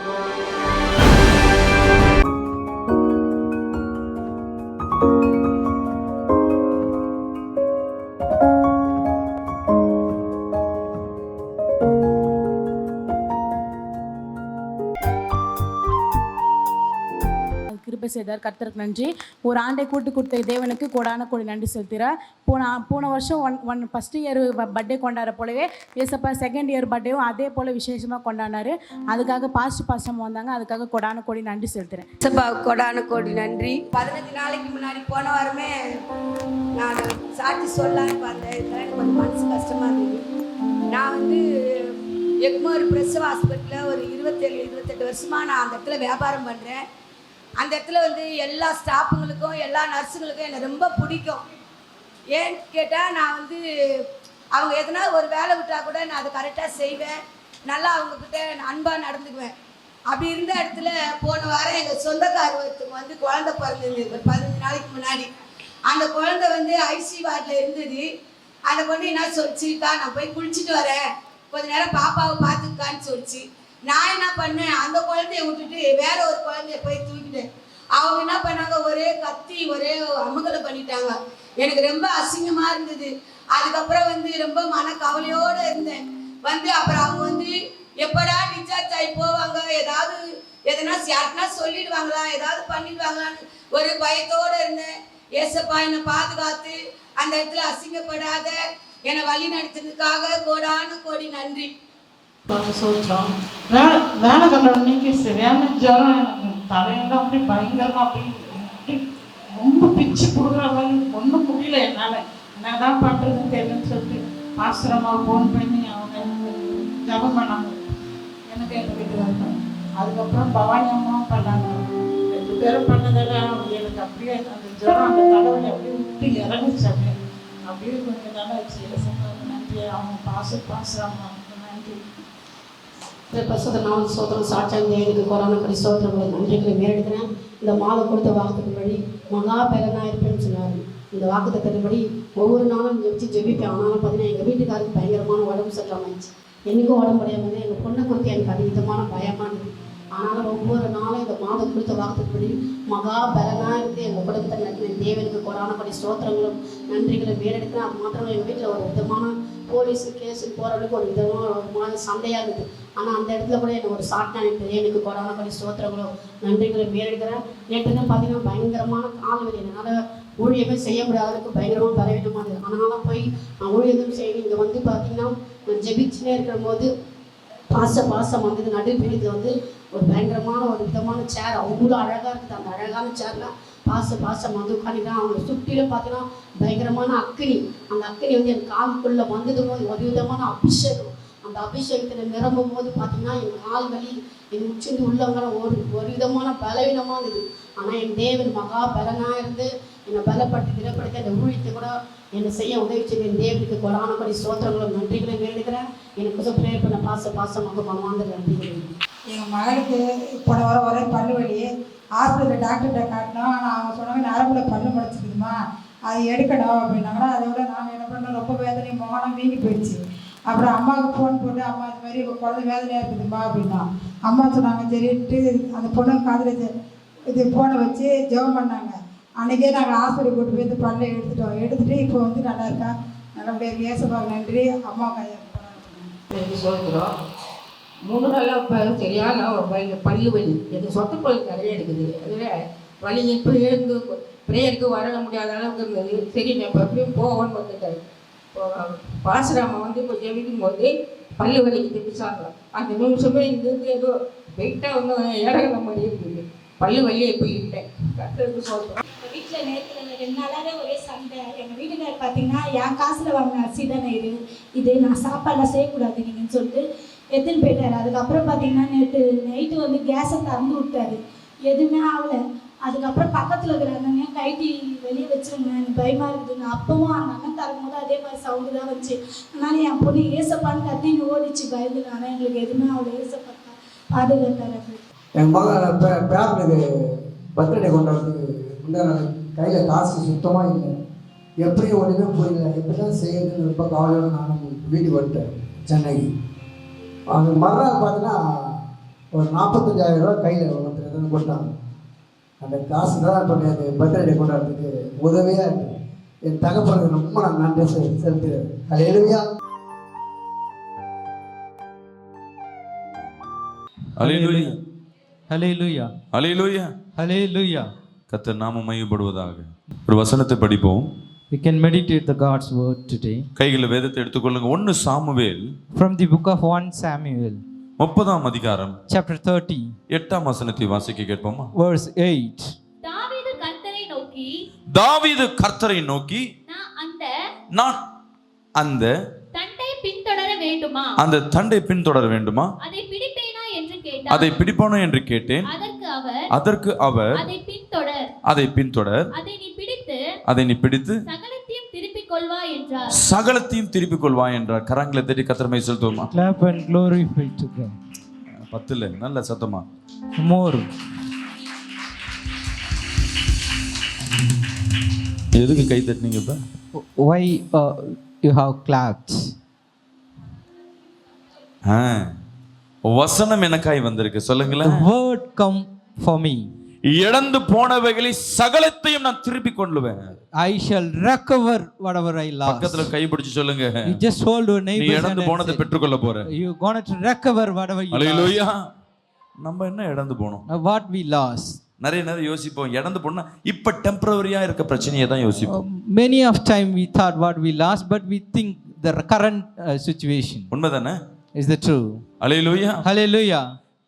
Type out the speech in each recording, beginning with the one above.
கிருபை செய்தார். கர்த்தருக்கு நன்றி. ஒரு ஆண்டை கூட்டு கொடுத்த தேவனுக்கு கோடான கோடி நன்றி செலுத்துகிறார். போன வருஷம் ஃபஸ்ட் இயர் பர்த்டே கொண்டாட போலவே ஏசப்பா செகண்ட் இயர் பர்த்டேவும் அதே போல் விசேஷமாக கொண்டாடினார். அதுக்காக பாஸ்டம் வந்தாங்க. அதுக்காக கோடான கோடி நன்றி செலுத்துகிறேன். ஏசப்பா கோடான கோடி நன்றி. 15 நாளைக்கு முன்னாடி போன வாரமே நான் சாட்சி சொல்லலான்னு பார்த்தேன். எனக்கு கொஞ்சம் மனசு கஷ்டமாக இருந்தது. நான் எக்மோர் பிரசவ ஹாஸ்பிட்டலில் ஒரு 27-28 வருஷமாக நான் அந்த இடத்துல வியாபாரம் பண்ணுறேன். அந்த இடத்துல எல்லா ஸ்டாஃபுங்களுக்கும் எல்லா நர்ஸுங்களுக்கும் என்னை ரொம்ப பிடிக்கும். ஏன்னு கேட்டால் நான் அவங்க எதனா ஒரு வேலை விட்டால் கூட நான் அதை கரெக்டாக செய்வேன். நல்லா அவங்கக்கிட்ட அன்பாக நடந்துக்குவேன். அப்படி இருந்த இடத்துல போன வாரம் எங்கள் சொந்தக்காரத்துக்கு குழந்தை பிறந்தது ஒரு 15 நாளைக்கு முன்னாடி. அந்த குழந்தை ஐசி வார்டில் இருந்தது. அந்த பொண்ணு என்ன சொல்லிச்சுக்கா, நான் போய் குளிச்சுட்டு வரேன், கொஞ்ச நேரம் பாப்பாவை பார்த்துக்கான்னு சொல்லிச்சு. நான் என்ன பண்ணேன், அந்த குழந்தைய விட்டுட்டு வேற ஒரு குழந்தைய போய் தூக்கிட்டேன். அவங்க என்ன பண்ணாங்க, ஒரே கத்தி ஒரே அமுகலை பண்ணிட்டாங்க. எனக்கு ரொம்ப அசிங்கமாக இருந்தது. அதுக்கப்புறம் ரொம்ப மன கவலையோடு இருந்தேன். அப்புறம் அவங்க எப்படா டிஸ்சார்ஜ் ஆகி போவாங்க, எதனா யாருக்குனா சொல்லிடுவாங்களா, ஏதாவது பண்ணிடுவாங்களான்னு ஒரு பயத்தோடு இருந்தேன். ஏசப்பா என்னை பாதுகாத்து அந்த இடத்துல அசிங்கப்படாத என்னை வழி நடத்துறதுக்காக கோடான கோடி நன்றி. சொல்கிறோம். வேலை கண்ட அன்னைக்கு சரியான ஜுரம். எனக்கு தலையெல்லாம் அப்படி பயங்கரமாக அப்படி ரொம்ப பிச்சு கொடுக்குற மாதிரி ஒன்றும் முடியல. என்னால் என்னதான் பண்ணுறதுன்னு தெரியலன்னு சொல்லிட்டு ஆசிரமாக ஃபோன் பண்ணி அவங்க ஜபம் பண்ணாங்க. எனக்கு எங்கள் வீட்டுக்காரங்க. அதுக்கப்புறம் பவானி அம்மாவும் பண்ணாங்க. 2 பேரும் பண்ணதெல்லாம் எனக்கு அப்படியே அந்த ஜுரம் அந்த தலைவலி அப்படியே விட்டு இறங்குச்சு. அப்படியே கொஞ்சம் நல்லா வச்சு நன்றி. அவங்க பாசுறாங்க நன்றி. பரிசுத்தநாமம் சோதரம் சாட்சியம் தேவனுக்கு கொரோனா படி சோதரங்களை நன்றிகளை மேலெடுக்கிறேன். இந்த மாதம் கொடுத்த வாக்குத்தின்படி மகா பலனாக இருப்பேன்னு சொன்னார். இந்த வாக்குத்தத்தின்படி ஒவ்வொரு நாளும் ஜெபிப்பேன். ஆனாலும் பார்த்தீங்கன்னா எங்கள் வீட்டுக்காருக்கு பயங்கரமான உடம்பு சரியாமாச்சு. எனக்கும் உடம்பு உடையாமல் எங்கள் பொண்ணை குறித்து எனக்கு அதிகமான பயமாக இருந்தது. ஆனாலும் ஒவ்வொரு நாளும் இந்த மாதம் கொடுத்த வாக்குத்தின்படி மகா பலனாக இருந்து எங்கள் குடும்பத்தை நடத்தின தேவனுக்கு கொரோனா படி சோத்திரங்களும் நன்றிகளை மேலெடுக்கிறேன். அது மாத்திரம் எங்கள் வீட்டில் ஒரு விதமான போலீஸு கேஸுக்கு போகிறவங்களுக்கு ஒரு விதமான சண்டையாக இருக்குது. ஆனால் அந்த இடத்துல கூட எனக்கு ஒரு சாட்டாக இருக்குது. எனக்கு கொரோனா படி சோத்திரங்களும் நன்றிகளை மேலெடுக்கிறேன். நேற்றுன்னு பார்த்தீங்கன்னா பயங்கரமான கால் வலி. என்னால் ஊழியமே செய்ய முடியாத அளவுக்கு பயங்கரமாக பலவீனமாக இருக்குது. ஆனாலும் போய் நான் ஊழியதும் செய்யணும். இங்கே பார்த்தீங்கன்னா ஜெபிச்சுனே இருக்கிற போது பாசம் நடுப்பிடித்து ஒரு பயங்கரமான ஒரு விதமான சேர் அவ்வளோ அழகாக இருக்குது. அந்த அழகான சேரில் பாசம் உட்காந்துக்கலாம். அவங்களை சுற்றிலும் பார்த்தீங்கன்னா பயங்கரமான அக்கினி. அந்த அக்கினி என் காலுக்குள்ளே வந்தது போது ஒரு விதமான அபிஷேகம். அந்த அபிஷேகத்தில் நிரம்பும் போது பார்த்தீங்கன்னா என் கால் வலி என் உச்சிந்து உள்ளவங்க ஒரு விதமான பலவீனமாக இருந்தது. ஆனால் என் தேவன் மகா பலனாக இருந்து என்னை பலப்படுத்தி திடப்படுத்தி அந்த ஊழியத்தை கூட என்னை செய்ய உதவி செய்த என் தேவனுக்கு கொடானபடி சோத்திரங்களும் நன்றிகளை வேண்டுகிறேன். எனக்கு ப்ரேயர் பண்ண பாசமாக மனமார்ந்த நன்றிகள். எங்கள் மகளுக்கு போன வாரம் ஒரே பல்லு வலி. ஹாஸ்பிட்டலில் டாக்டர்கிட்ட காட்டினோம். நான் அவங்க சொன்னாங்க நரம்பில் பல்லு முளைச்சிக்குதுமா, அது எடுக்கணும் அப்படின்னாங்கன்னா. அதை விட நாங்கள் என்ன பண்ணோம், ரொம்ப வேதனையும் முகனம் வீங்கி போயிடுச்சு. அப்புறம் அம்மாவுக்கு ஃபோன் போட்டு, அம்மா இது மாதிரி குழந்தை வேதனையாக இருக்குதுமா அப்படின்னா. அம்மா சொன்னாங்க சரின்ட்டு அந்த பொண்ணு காதில் ஃபோனை வச்சு ஜெபம் பண்ணாங்க. அன்றைக்கே நாங்கள் ஹாஸ்பிட்டல் கூட்டு போய் பல்லை எடுத்துட்டு இப்போ நல்லா இருக்கா. நல்லபடியாக ஏசப்பாவுக்கு நன்றி. அம்மா கையை சொல்கிறோம். 3 நாளாக இப்போ சரியான பல்லு வலி. எனக்கு சொத்த பல் நிறைய இருக்குது. அதில் வலி இப்போ எழுந்து பிரேயருக்கு வர முடியாத அளவுக்கு இருந்தது. சரி நான் இப்போ எப்படியும் போவோன்னு வந்துட்டாரு. பாசுராமா இப்போ ஜெபிக்கும் போது பல்லு வலிக்கு தெரிவிச்சாங்க. அந்த நிமிஷமே இங்கிருந்து ஏதோ வெயிட்டாக இறங்குற மாதிரி இருக்குது. பல்லு வலியை இப்போ இல்லை. கற்றுக்கு சொல்கிறோம். வீட்டில் நேரத்தில் 2 நாளாகவே ஒரே சண்டை. எங்கள் வீட்டுக்காரர் பார்த்தீங்கன்னா என் காசில் வாங்கின அரிசி தானே இது நான் சாப்பாடெலாம் செய்யக்கூடாது நீங்கன்னு சொல்லிட்டு எடுத்துன்னு போயிட்டார். அதுக்கப்புறம் பார்த்தீங்கன்னா நேற்று நைட்டு கேஸை திறந்து விட்டாரு. எதுவுமே ஆகலை. அதுக்கப்புறம் பக்கத்தில் இருக்கிற அண்ணன் கைட்டி வெளியே வச்சுருங்க, எனக்கு பயமாக இருக்குதுன்னு. அப்பவும் அந்த அண்ணன் தரும் போது அதே மாதிரி சவுண்டு தான் வந்துச்சு. அதனால என் பொண்ணு ஏசப்பான்னு கத்தின்னு ஓடிச்சு பயந்துங்க. ஆனால் எங்களுக்கு எதுவுமே அவ்வளோ ஏசப்பா பாதுகாத்தார். என் மகன் பேரனுக்கு பர்த்டே கொண்டாடுறதுக்கு முன்னாடி கையில் காசு சுத்தமாக இல்லை. எப்படி ஒன்றுமே புரியல. எப்படி தான் செய்யணும்னு ரொம்ப கவலையோடு நான் வீட்டுக்கு வந்துட்டேன் சென்னைக்கு. அந்த மறுநாள் பார்த்தீங்கன்னா ஒரு 45,000 ரூபா கையில் ஒருத்தர் எதாவது கொடுத்தாங்க. அந்த காசு தான் இப்போ எனக்கு பர்த்டே கொண்டாடுறதுக்கு உதவியாக இருக்குது. என் தகப்பனுக்கு ரொம்ப நான் நன்றி செலுத்துகிறேன். அல்லேலூயா. அல்லேலூயா. Hallelujah. அல்லேலூயா. Hallelujah. கர்த்தர் நாமம் மகிமைப்படுவதாக. ஒரு வசனத்தை படிப்போம். We can meditate the God's word today கைகளில் வேதத்தை எடுத்துக்கொள்ளுங்க. 1 Samuel from the book of 1 Samuel, 30ஆம் அதிகாரம் chapter 30, 8ஆம் வசனத்தை வாசிக்க கேட்போமா? verse 8. தாவீது கர்த்தரை நோக்கி, தாவீது கர்த்தரை நோக்கி, நான் அந்த தண்டை பின்தொடர வேண்டுமா, அந்த தண்டை பின்தொடர வேண்டுமா, அதை பிடிப்பேனா என்று கேட்டார். அதை பிடிப்பானோ என்று கேட்டேன். அதற்கு அவர் அதை பின்தொடர், அதை நீ பிடித்து சகலத்தையும் திருப்பிக் கொள்வாய் என்றார். சகலத்தையும் திருப்பிக் கொள்வாய் என்றார். கரங்களை தட்டி கர்த்தரை செலுத்துவோமா? Clap and glorify to God. 10 நல்ல சத்தமா. More. எதுக்கு கை தட்டினீங்க இப்ப? Why you have clapped? வசனம் எனக்காய் வந்திருக்கு. சொல்லுங்களேன். The word come for me. இழந்து போனவைகளை சகலத்தையும் நான் திருப்பி கொள்ளுவேன். I shall recover whatever I lost. பக்கத்துல கை பிடிச்சு சொல்லுங்க. You just hold your neighbor. நீ இழந்து போனதை பெற்றுக்கொள்ள போற. You going to recover whatever you lost. அல்லேலூயா. நம்ம என்ன இழந்து போனோம்? What we lost. நிறைய நேரம் யோசிப்போம். இழந்து போனா இப்ப டெம்பரரியா இருக்க பிரச்சனையை தான் யோசிப்போம். Many of time we thought what we lost, but we think the current situation. உண்மைதானே? Is that true? Hallelujah. Hallelujah.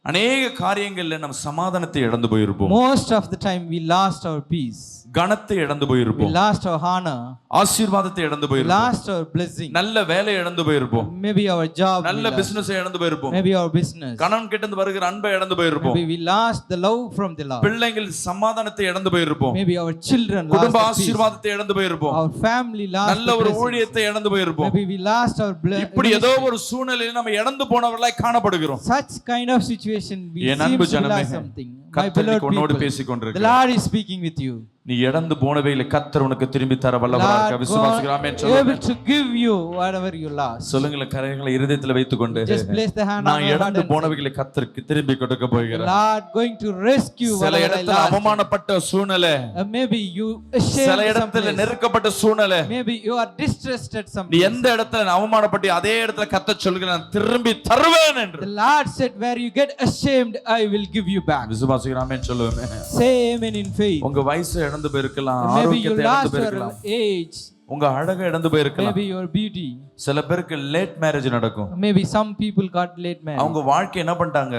அநேக காரியங்கள்ல நம்ம சமாதானத்தை இழந்து போயிருப்போம். Most of the time we lost our peace. கனத்தை இழந்து போயிருப்போம். We lost our honor. ஆசீர்வாதத்தை இழந்து போயிருப்போம். We lost our blessing. நல்ல வேலை இழந்து போயிருப்போம். Maybe our job. நல்ல பிசினஸ் இழந்து போயிருப்போம். Maybe our business. கணவன் கிட்ட இருந்து வருகிற அன்பை இழந்து போயிருப்போம். Maybe we lost the love from the Lord. பிள்ளைகள் சமாதானத்தை இழந்து போயிருப்போம். Maybe our children lost குடும்ப their peace. ஆசீர்வாதத்தை இழந்து போயிருப்போம். Our family lost நல்ல ஒரு blessings. ஊழியத்தை இழந்து போயிருப்போம். Maybe we lost our இப்படி ஏதோ ஒரு சூழ்நிலையில் நம்ம இழந்து போனவர்களாய் காணப்படுகிறோம். Such kind of situation we N seem அன்பு to ஜனமே, lost something. My கர்த்தர் beloved உன்னோடு people, பேசிக் the கொண்டிருக்கிறார். Lord is speaking with you. நீ இழந்து போனவைகளை கர்த்தர் உனக்கு திரும்பி தர வல்லவராக இருக்க விசுவாசிக்கிறோம். ஆமென் சொல்லுங்க. Able to give you whatever you lost. சொல்லுங்களே. கரங்களை இதயத்தில் வைத்துக்கொண்டு Just place the hand on நான் your heart இழந்து and போனவைகளை கர்த்தருக்கு திரும்பி கொடுக்க போகிறேன். Lord going to rescue சில whatever I இடத்துல lost. அவமானப்பட்ட சூழ்நிலை, Maybe you சில ashamed இடத்துல someplace. நெருக்கப்பட்ட சூழ்நிலை, Maybe you are distressed at some நீ place. எந்த இடத்துல அவமானப்பட்டு அதே இடத்துல கர்த்தர் சொல்கிறார் நான் திரும்பி தருவேன் என்று. The Lord said where you get ashamed I will give you back. விசுவாசிக்கிறோம். ஆமென் சொல்லுவேன். Say amen in faith. உங்க வயசு இழந்து போயிருக்கலாம், Maybe you ஆரோக்கியத்தை இழந்து lost your போயிருக்கலாம், age. உங்க அழகை இழந்து போயிருக்கலாம். Maybe your beauty. சில பேருக்கு லேட் மேரேஜ் நடக்கும். Maybe some people got late marriage. அவங்க வாழ்க்கை என்ன பண்ணிட்டாங்க?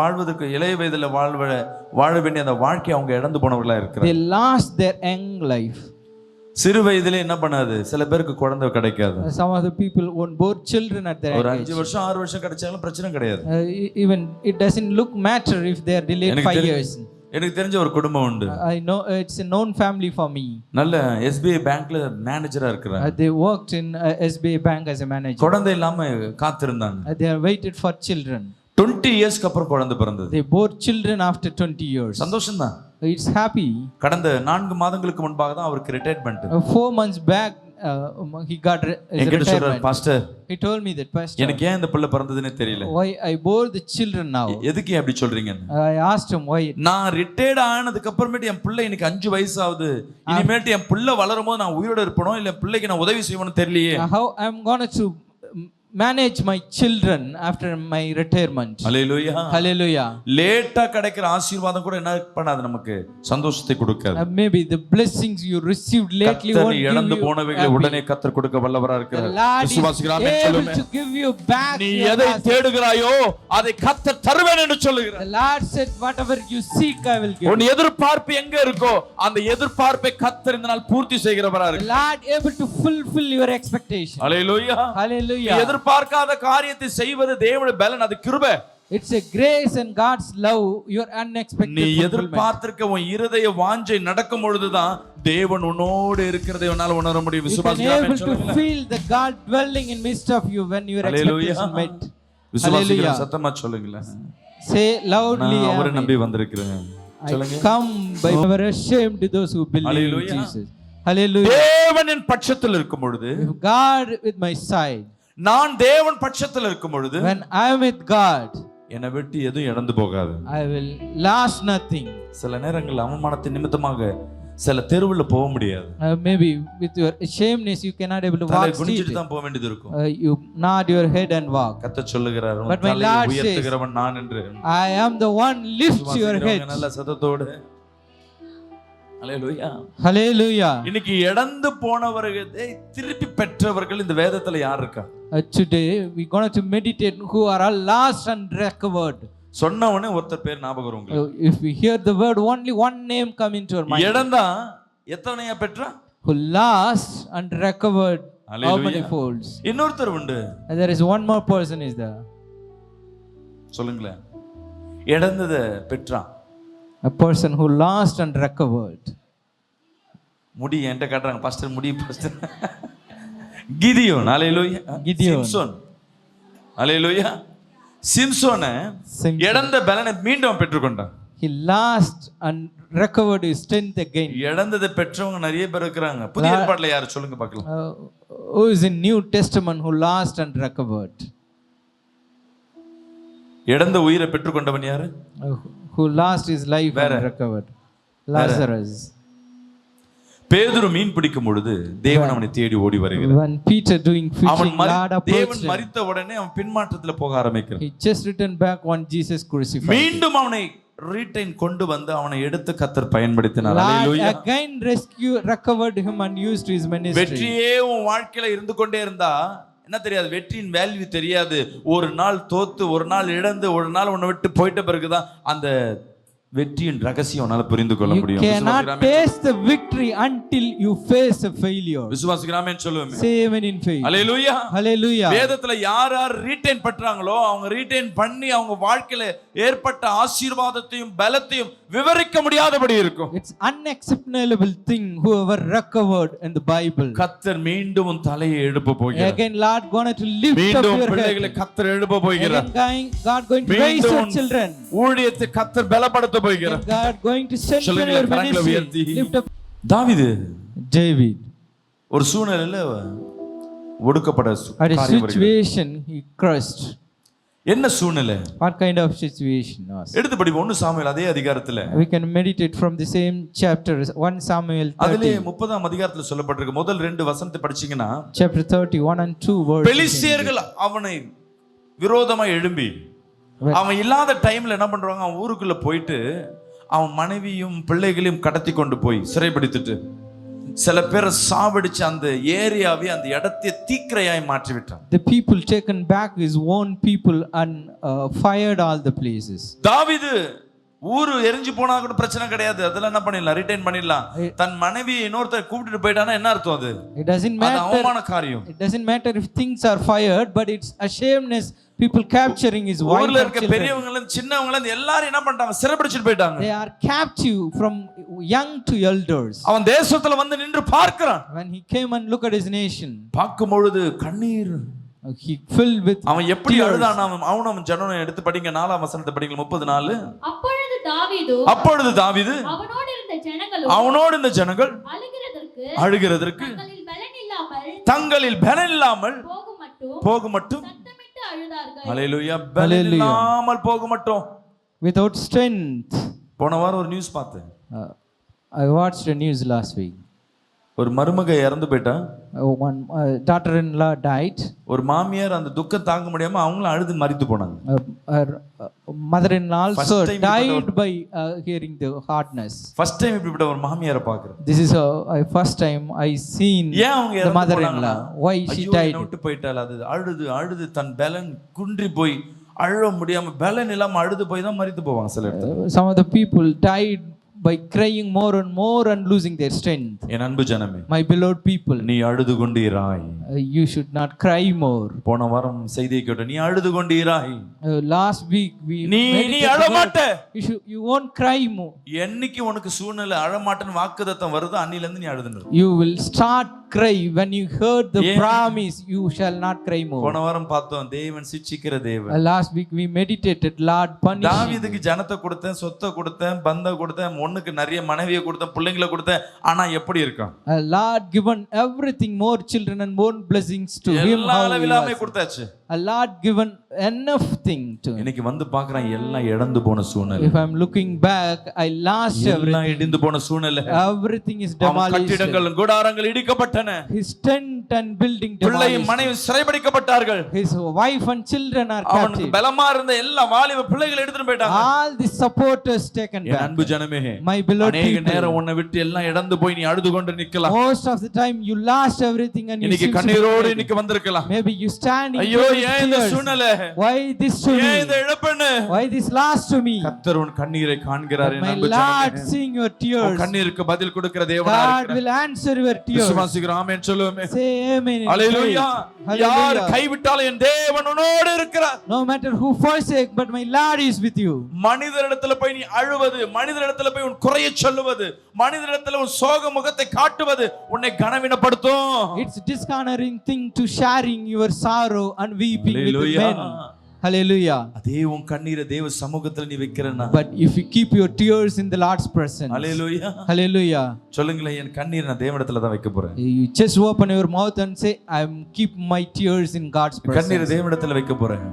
வாழ்வதற்கு இளைய வயதுல வாழ வேண்டிய அந்த வாழ்க்கையை அவங்க இழந்து போனவர்களா இருக்கிறாங்க. They lost their young life. சிறு வயதிலே என்ன பண்ணாது? சில பேருக்கு குழந்தை கிடைக்காது. Some of the people won't born children at their ஒரு age. 5 வருஷம் 6 வருஷம் கிடைச்சாலும் பிரச்சனை கிடையாது. Even it doesn't look matter if they are delayed 5 years. எனக்கு தெரிஞ்ச ஒரு குடும்பம் உண்டு. I know it's a known family for me. நல்ல SBI பேங்க்ல மேனேஜரா இருக்காங்க. They worked in SBI bank as a manager. குழந்தை இல்லாம காத்திருந்தாங்க. They are waited for children. 20 இயர்ஸ்க்கு அப்புறம் குழந்தை பிறந்தது. They bore children after 20 years. சந்தோஷம் தான். It's happy. கடந்த 4 மாதங்களுக்கு முன்பாக தான் அவருக்கு retirement. 4 months back he got retirement. Pastor, He told me that, Pastor, எனக்கு ஏன் இந்த பிள்ளை பிறந்ததுன்னு தெரியல. why I bore the children now. எதுக்கு அப்படி சொல்றீங்க? I asked him why. நான் ரிட்டையர்ட் ஆனதுக்கு அப்புறமேட்டு என் பிள்ளை எனக்கு 5 வயசு ஆகுது. இனிமேட்டு என் பிள்ளை வளரும்போது நான் உயிரோட இருப்பனோ இல்ல பிள்ளைக்கு நான் உதவி செய்யணும்னு தெரியலையே. How I'm going to manage my children after my retirement. Hallelujah. Hallelujah. லேட்டா கிடைக்கிற ஆசீர்வாதம் கூட என்ன பண்ணாது? நமக்கு சந்தோஷத்தை கொடுக்காது. Maybe the blessings you received lately won't give இழந்து you போனவைகளை உடனே கர்த்தர் கொடுக்க வல்லவரா இருக்கிறார். விசுவாசிக்கிறோம். able to give you back. நீ எதை தேடுகிறாயோ அதை கர்த்தர் தருவேன் என்று சொல்லுகிறார். The Lord said whatever you seek I will give. உன் எதிர்பார்ப்பு எங்க இருக்கோ அந்த எதிர்பார்ப்பை கர்த்தர் இந்த நாள் பூர்த்தி செய்கிறவரா The இருக்கிறார். Lord able to fulfill your expectation. Hallelujah. Hallelujah. எதிர்பார்க்காத காரியத்தை செய்வது தேவனுடைய பலன், அது கிருபை. It's a grace and God's love, your unexpected நீ fulfillment. எதிர்பார்த்திருக்க உன் இருதய வாஞ்சை நடக்கும் பொழுதுதான் தேவன் உன்னோடு இருக்கிறதை உன்னால உணர முடியும். You can விசுவாசிக்கிறேன் able to சொல்லுங்க. feel the God dwelling in midst of you when your expectation met. விசுவாசிக்கிறேன் சத்தமா சொல்லுங்களேன். Say loudly, நான் அவரை amen. நம்பி வந்திருக்கிறேன். சொல்லுங்க. I come by never ashamed to those who believe in Hallelujah. Jesus. Hallelujah. தேவன் என் பட்சத்தில் இருக்கும் பொழுது If God with my side, நான் தேவன் பட்சத்தில் இருக்கும் பொழுது when I am with God, என்னை விட்டு எதுவும் இழந்து போகாது. I will lose nothing. சில நேரங்கள் அவமானத்தின் நிமித்தமாக சில தெருவுல போக முடியாது. Maybe with your shameness you cannot able to walk தலை குனிஞ்சிட்டு street. தான் போக வேண்டியது இருக்கும். You nod your head and walk. கர்த்தர் சொல்லுகிறார், But my தலையை Lord உயர்த்துகிறவன் நான் என்று. I am the one lift your head. நல்ல சத்தத்தோடு ஹalleluya. Hallelujah. இன்னைக்கு இழந்து போனவர்களை திருப்பி பெற்றவர்கள் இந்த வேதத்துல யார் இருக்கா? Today we going to meditate who are all lost and recovered. சொன்ன உடனே ஒருத்தர் பேர் ஞாபகம் வரும் உங்களுக்கு. If we hear the word, only one name come into our mind. இழந்தா எத்தனையா பெற்றா? Who lost and recovered how Hallelujah. many folds? இன்னொருத்தர் உண்டு. And there is one more person is there. சொல்லுங்களேன். இழந்ததை பெற்றான். A person who lost and recovered. முடி என்கிட்ட காட்டுறாங்க pastor, முடி pastor. Gideon. ஹalleluya. Gideon. Samson. ஹalleluya. சிம்சோனை இழந்த பலனை மீண்டும் பெற்றுக்கொண்டான். He lost and recovered his strength again. இழந்ததை பெற்றவங்க நிறைய பேர் இருக்கிறாங்க. புதிய ஏற்பாட்டுல யார் சொல்லுங்க பார்க்கலாம். Who is in New Testament who lost and recovered? இழந்த உயிரை பெற்றுக்கொண்டவன் யாரு? Who lost his life and recovered? Lazarus. பேதுரு மீன் பிடிக்கும் பொழுது தேவன் அவனை தேடி ஓடி வருகிறார். When Peter doing fishing, Lord approached தேவன் him. மரித்த உடனே அவன் பின்மாற்றத்துல போக ஆரம்பிக்கிறான். He just returned back when Jesus crucified. மீண்டும் அவனை ரீடைன் கொண்டு வந்து அவனை எடுத்து கர்த்தர் பயன்படுத்தினார். Lord hallelujah. again recovered him and used his ministry. வெற்றியே உன் வாழ்க்கையில இருந்து கொண்டே இருந்தா என்ன தெரியாது, வெற்றியின் வேல்யூ தெரியாது. ஒரு நாள் தோத்து, ஒரு நாள் இழந்து, ஒரு நாள் உன்னை விட்டு போயிட்ட பிறகுதான் அந்த வெற்றியின் ரகசியம் உன்னால புரிந்து கொள்ள முடியும். You cannot taste the victory until you face a failure. விசுவாசிக்கிறாமே சொல்லுவேன். Say amen in faith. Hallelujah. Hallelujah. வேதத்துல யார் யார் ரீடைன் பண்றாங்களோ அவங்க ரீடைன் பண்ணி அவங்க வாழ்க்கையில ஏற்பட்ட ஆசீர்வாதத்தையும் பலத்தையும் விவரிக்க முடியாதபடி இருக்கும். It's unacceptable thing whoever recovered in the Bible. கர்த்தர் மீண்டும் உன் தலையை எழுப்ப போகிறார். Again Lord going to lift up மீண்டும் your பிள்ளைகளை head. கர்த்தர் எழுப்ப போகிறார். Again God going to raise your children. ஊழியத்தை கர்த்தர் பலப்படுத்த போகிறார். God going to strengthen your ministry. Lift up தாவீது David. ஒரு சூழ்நிலையில ஒடுக்கப்பட At a situation he crushed. என்ன சூழ்நிலை? What kind of situation was? எடுத்து படிப்போம் 1 சாமுவேல் அதே அதிகாரத்துல. We can meditate from the same chapter 1 Samuel 30. அதிலே 30ஆம் அதிகாரத்துல சொல்லப்பட்டிருக்கு. முதல் 2 வசனத்தை படிச்சீங்கன்னா chapter 31 and 2 verses. பெலிஸ்தியர்கள் அவனை விரோதமா எழும்பி அவன் இல்லாத டைம்ல என்ன பண்றாங்க, அவன் ஊருக்குள்ள போயிட்டு அவன் மனைவியும் பிள்ளைகளையும் கடத்தி கொண்டு போய் சிறைபிடித்துட்டு சில பேரை சாவடிச்சு அந்த ஏரியாவை அந்த இடத்தை தீக்கிரையாய் மாற்றி விட்டான். The people taken back his own people and fired all the places. தாவீது ஊரு எரிஞ்சு போனா கூட பிரச்சனை கிடையாது, அதெல்லாம் என்ன பண்ணிடலாம், ரிட்டைன் பண்ணிடலாம். தன் மனைவி இன்னொருத்தர் கூப்பிட்டு போயிட்டானா என்ன அர்த்தம்? அது it doesn't matter. அவமான காரியம். It doesn't matter if things are fired, but it's a shameless people capturing his wife. ஊர்ல இருக்க பெரியவங்க சின்னவங்க எல்லாரும் என்ன பண்ணிட்டாங்க, சிறைபிடிச்சிட்டு போயிட்டாங்க. They are captive from young to elders. அவன் தேசத்துல வந்து நின்று பார்க்கறான். When he came and looked at his nation, பார்க்கும் பொழுது கண்ணீர் he filled with அவன் எப்படி அழுதான். அவனும் ஜனனம் எடுத்து படிங்க 4ஆம் வசனத்தை படிங்க 34. அப்பொழுது தாவீது அவனோடு இருந்த ஜனங்கள் அழுகிறதற்கு தங்களில் பலன் இல்லாமல் போக மட்டும் ஹalleluya பலன் இல்லாமல் போக மட்டும் without strength. போன வாரம் ஒரு நியூஸ் பார்த்தேன். I watched the news last week. ஒரு மருமக இறந்து போயிட்டா. One daughter-in-law died. ஒரு மாமியார் அந்த துக்கம் தாங்க முடியாம அவங்களும் அழுது மரித்து போனாங்க. Mother-in-law also died by hearing the hardness. First time இப்படிப்பட்ட ஒரு மாமியாரை பார்க்கிறேன். This is first time I seen the mother-in-law. Why she died? விட்டு போயிட்டாள். அது அழுது அழுது தன் பலன் குன்றி போய் அழ முடியாம பலன் இல்லாம அழுது போய் தான் மரித்து போவாங்க சில இடத்துல. Some of the people died by crying more and losing their strength. என் அன்பு ஜனமே, my beloved people, நீ அழுது கொண்டிராய். You should not cry more. போன வாரம் செய்தியை கேட்ட நீ அழுது கொண்டிராய். Last week we நீ அழ மாட்ட. You won't cry more. என்னைக்கு உனக்கு சூழ்நிலை அழ மாட்டேன்னு வாக்குத்தத்தம் வருதோ அன்னில இருந்து நீ அழுதுன்னு. You will start cry when you heard the Yeah. promise, you shall not cry more. போன வாரம் பார்த்தோம், தேவன் சிட்சிக்கிற தேவன். Last week we meditated, Lord punishing. தாவீதுக்கு ஜனத்தை கொடுத்தேன், சொத்தை கொடுத்தேன், பந்த கொடுத்தேன், ஒண்ணுக்கு நிறைய மனைவியை கொடுத்தேன், பிள்ளைங்களை கொடுத்தேன், ஆனா எப்படி இருக்கான்? Lord given everything, more children and more blessings to him. எல்லா How he அளவிலாமே was. கொடுத்தாச்சு. Lord given enough thing to him. இன்னைக்கு வந்து பார்க்கறான், எல்லாம் இழந்து போன சூழ்நிலை. If I'm looking back, I lost எல்லாம் everything. இடிந்து போன சூழ்நிலை. Everything is அவன் demolished. கட்டிடங்கள், கூடாரங்கள் இடிக்கப்பட்டன. His tent and building பிள்ளையும் demolished. மனைவி சிறைபிடிக்கப்பட்டார்கள். His wife and children are அவனுக்கு captive. பலமா இருந்த எல்லா வாலிப பிள்ளைகளை எடுத்துட்டு போயிட்டாங்க. All the supporters taken N back. அன்பு ஜனமே, My beloved அநேக people. நேரம் உன்னை விட்டு எல்லாம் இழந்து போய் நீ அழுது கொண்டு நிக்கலாம். Most of the time you lost everything and you இன்னைக்கு seem to be கண்ணீரோடு crying. இன்னைக்கு வந்திருக்கலாம். Maybe you stand in ஐயோ, tears. ஏன் இந்த சூழ்நிலை? Why this to ஏன் me? இந்த இழப்புன்னு? Why this lost to me? கர்த்தர் உன் கண்ணீரை காண்கிறார். என் My அன்பு Lord ஜனமே, seeing your உன் tears. கண்ணீருக்கு பதில் கொடுக்கிற தேவனா God இருக்கிறார். will answer your tears. விசுவாசிக்கிறோம், ஆமென் சொல்லுவோமே. Say amen in hallelujah. faith. யார் Hallelujah. கைவிட்டாலும் என் தேவன் உன்னோடு இருக்கிறார். No matter who forsake, but my Lord is with you. மனிதரிடத்துல போய் நீ அழுவது, மனிதரிடத்துல போய் உன் குறையை சொல்லுவது, மனிதரிடத்துல உன் சோக முகத்தை காட்டுவது உன்னை கனவீனப்படுத்தும். It's dishonoring thing to sharing your sorrow and weeping with Hallelujah. men. Hallelujah. அதே உன் கண்ணீரை தேவ சமூகத்துல நீ வைக்கிறனா. But if you keep your tears in the Lord's presence. Hallelujah. Hallelujah. சொல்லுங்களேன், என் கண்ணீரை நான் தேவனிடத்துல தான் வைக்க போறேன். You just open your mouth and say, I'm keep my tears in God's கண்ணீரை presence. தேவனிடத்துல வைக்க போறேன்.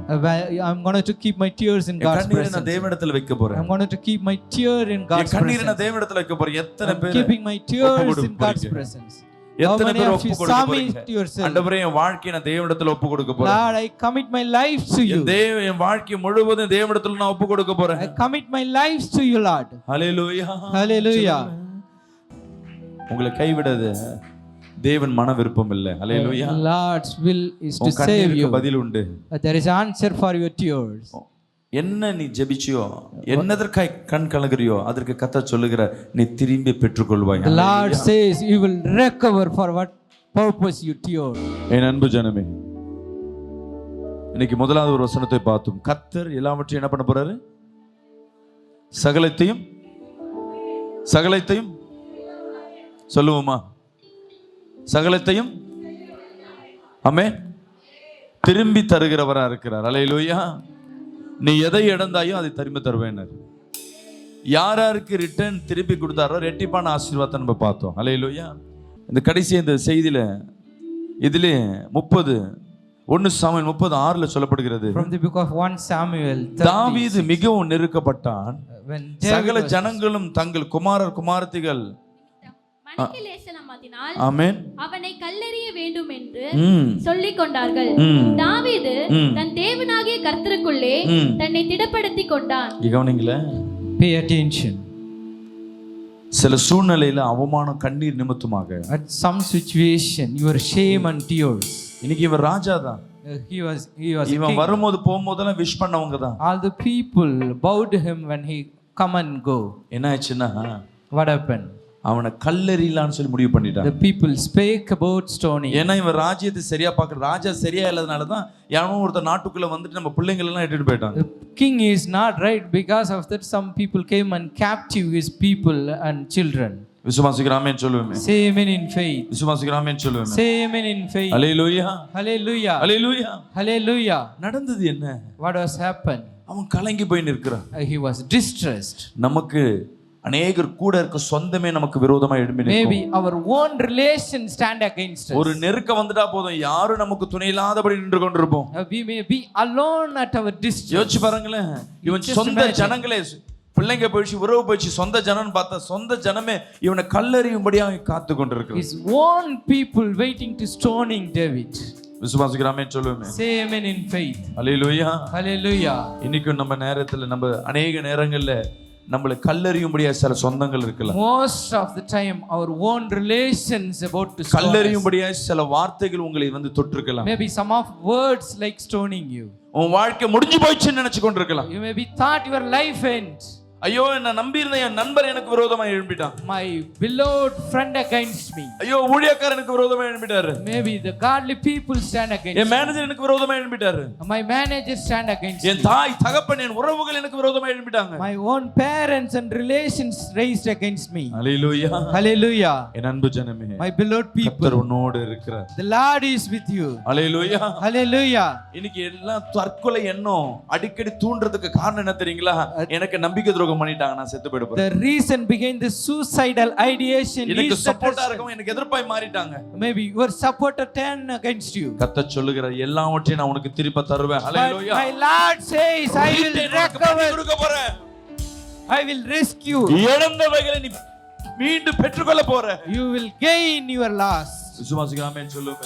I'm going to keep my tears in God's கண்ணீரை நான் presence. தேவனிடத்துல வைக்க போறேன். I'm going to keep my tear in God's கண்ணீரை presence. நான் தேவனிடத்துல வைக்க போறேன். எத்தனை I'm பேர் keeping my tears in God's presence. How எத்தனை many பேர் of ஒப்பு you கொடுக்க submit போறீங்க? to yourself? ஆண்டவரே, என் வாழ்க்கையை நான் தேவனிடத்துல ஒப்பு கொடுக்க போறேன். Lord, I commit my life to you. என் வாழ்க்கை முழுவதும் தேவனிடத்துல நான் ஒப்பு கொடுக்க போறேன். I commit my life to you, Lord. Hallelujah. Hallelujah. உங்களை கைவிடாத தேவன் மன விருப்பம் இல்லை. ஹல்லேலூயா. Lord's will is to உன் save கண்ணீருக்கு you. பதில் உண்டு. But there is answer for your tears. என்ன நீ ஜெபிச்சியோ, என்னதற்காய் கண் கலங்குறியோ, அதற்கு கர்த்தர் சொல்லுகிற நீ திரும்பி பெற்றுக்கொள்வாய். The Lord says you will recover for what purpose you tear. என் அன்பு ஜனமே, இன்னைக்கு முதலாவது ஒரு வசனத்தை பார்த்தோம். கர்த்தர் எல்லாவற்றையும் என்ன பண்ண போறாரு? சகலத்தையும் சகலத்தையும் சொல்லுவோமா? சகலத்தையும் ஆமென் திரும்பி தருகிறவரா இருக்கிறார். அல்லேலூயா. நீ எதை இழந்தாயோ அதை திரும்பி தருவேன். யாராருக்கு ரிட்டர்ன் திருப்பி கொடுத்தாரோ ரெட்டிப்பான ஆசீர்வாதத்தை நம்ம பார்த்தோம். அல்லேலூயா. இந்த கடைசி இந்த செய்தியில இதிலே 1 சாமுவேல் 30:6 சொல்லப்படுகிறது. From the book of 1 Samuel, தாவீது மிகவும் நெருக்கப்பட்டான். when சகல David was ஜனங்களும் தங்கள் குமாரர் குமாரத்திகள் மனக்கிலேசனமாத்தினால் ஆமென் அவனை கல்லெறிய வேண்டும் என்று ம் சொல்லிக் கொண்டார்கள். ம். தாவீது தன் தேவனாகிய கர்த்தருக்குள்ளே தன்னை திடப்படுத்திக் கொண்டான். கவனிங்களே, pay attention. சில சூழ்நிலையில அவமானம் கண்ணீர் நிமித்தமாக At some situation your shame and tears. இன்னைக்கு இவன் ராஜா தான். He was a இவன் king. வரும்போது போகும்போதெல்லாம் விஷ் பண்ணவங்க தான். All the people bowed to him when he come and go. என்ன ஆச்சுன்னா, What happened? அவனை கல்லெறியலான்னு சொல்லி முடிவு பண்ணிட்டான். The people spake about stoning. ஏன்னா இவன் ராஜ்யத்தை சரியா பார்க்கற, ராஜா சரியா இல்லாதனால தான் யாரும் ஒருத்தர் நாட்டுக்குள்ள வந்துட்டு நம்ம பிள்ளைங்களை எல்லாம் எடுத்துட்டு போயிட்டாங்க. The king is not right, because of that some people came and captive his people and children. விசுவாசிக்கிறாமேன்னு சொல்லுவேன். Say amen in faith. விசுவாசிக்கிறாமேன்னு சொல்லுவேன். Say amen in faith. Hallelujah. Hallelujah. Hallelujah. Hallelujah. நடந்தது என்ன? What was happened? அவன் கலங்கி போய் நிற்கிறான். He was distressed. நமக்கு அநேகர் கூட இருக்க சொந்தமே நமக்கு விரோதமா எழும்பி நிற்கும். Maybe our own relations stand against us. ஒரு நெருக்கம் வந்துட்டா போதும், யாரும் நமக்கு துணை இல்லாதபடி நின்று கொண்டிருப்போம். We may be alone at our distress. யோசிச்சு பாருங்களேன், இவன் Just சொந்த imagine. ஜனங்களே, பிள்ளைங்க போயிடுச்சு, உறவு போயிடுச்சு, சொந்த ஜனம்னு பார்த்தா சொந்த ஜனமே இவனை கல்லெறியும்படியாக காத்து கொண்டிருக்கிறது. His own people waiting to stoning David. விசுவாசிக்கிறாமே சொல்லுவேன். Say amen in faith. Hallelujah. Hallelujah. இன்னைக்கும் நம்ம நேரத்துல நம்ம அநேக நேரங்கள்ல நம்மளை கல்லெறியும்படியா சில சொந்தங்கள் இருக்கலாம். Most of the time our own relations about to stone us. கல்லெறியும்படியா சில வார்த்தைகள் உங்களை வந்து தொட்டிருக்கலாம். Maybe some of words like stoning you. உன் வாழ்க்கை முடிஞ்சு போயிடுச்சுன்னு நினைச்சு கொண்டிருக்கலாம். You may be thought your life ends. ஐயோ என்ன நம்பியிருந்த என் நண்பர் எனக்கு விரோதமா எழும்பிட்டான். My beloved friend against me. ஐயோ ஊழியக்காரர் எனக்கு விரோதமா எழும்பிட்டாரு. Maybe the godly people stand against N manager எனக்கு விரோதமா எழும்பிட்டாரு. me. My manager stand against N me. தாய் தகப்பன் என் உறவுகள் எனக்கு விரோதமா எழும்பிட்டாங்க. My own parents and relations raised against me. Hallelujah. Hallelujah. என் அன்பு ஜனமே, My beloved people, கர்த்தர் உன்னோடு இருக்கிறார். the Lord is with you. Hallelujah. Hallelujah. இன்னைக்கு எல்லாம் தற்கொலை எண்ணம் அடிக்கடி தூண்டுறதுக்கு காரணம் என்ன தெரியுங்களா? எனக்கு நம்பிக்கை துரோகம் பண்ணிட்டாங்க, நான் செத்து போயிட போறேன். The reason behind the suicidal ideation எனக்கு is சப்போர்ட்டா இருக்கவும் எனக்கு எதிர்ப்பாய் மாறிட்டாங்க. maybe your supporter turn against you. கர்த்தர் சொல்லுகிறார், எல்லாவற்றையும் நான் உனக்கு திருப்ப தருவேன். But hallelujah. my Lord says, I will recover, கொடுக்க போறேன். I will rescue. இழந்தவைகளை நீ மீண்டும் பெற்றுக்கொள்ள போற. You will gain your loss. விசுவாசிக்க ஆமென் சொல்லுங்க.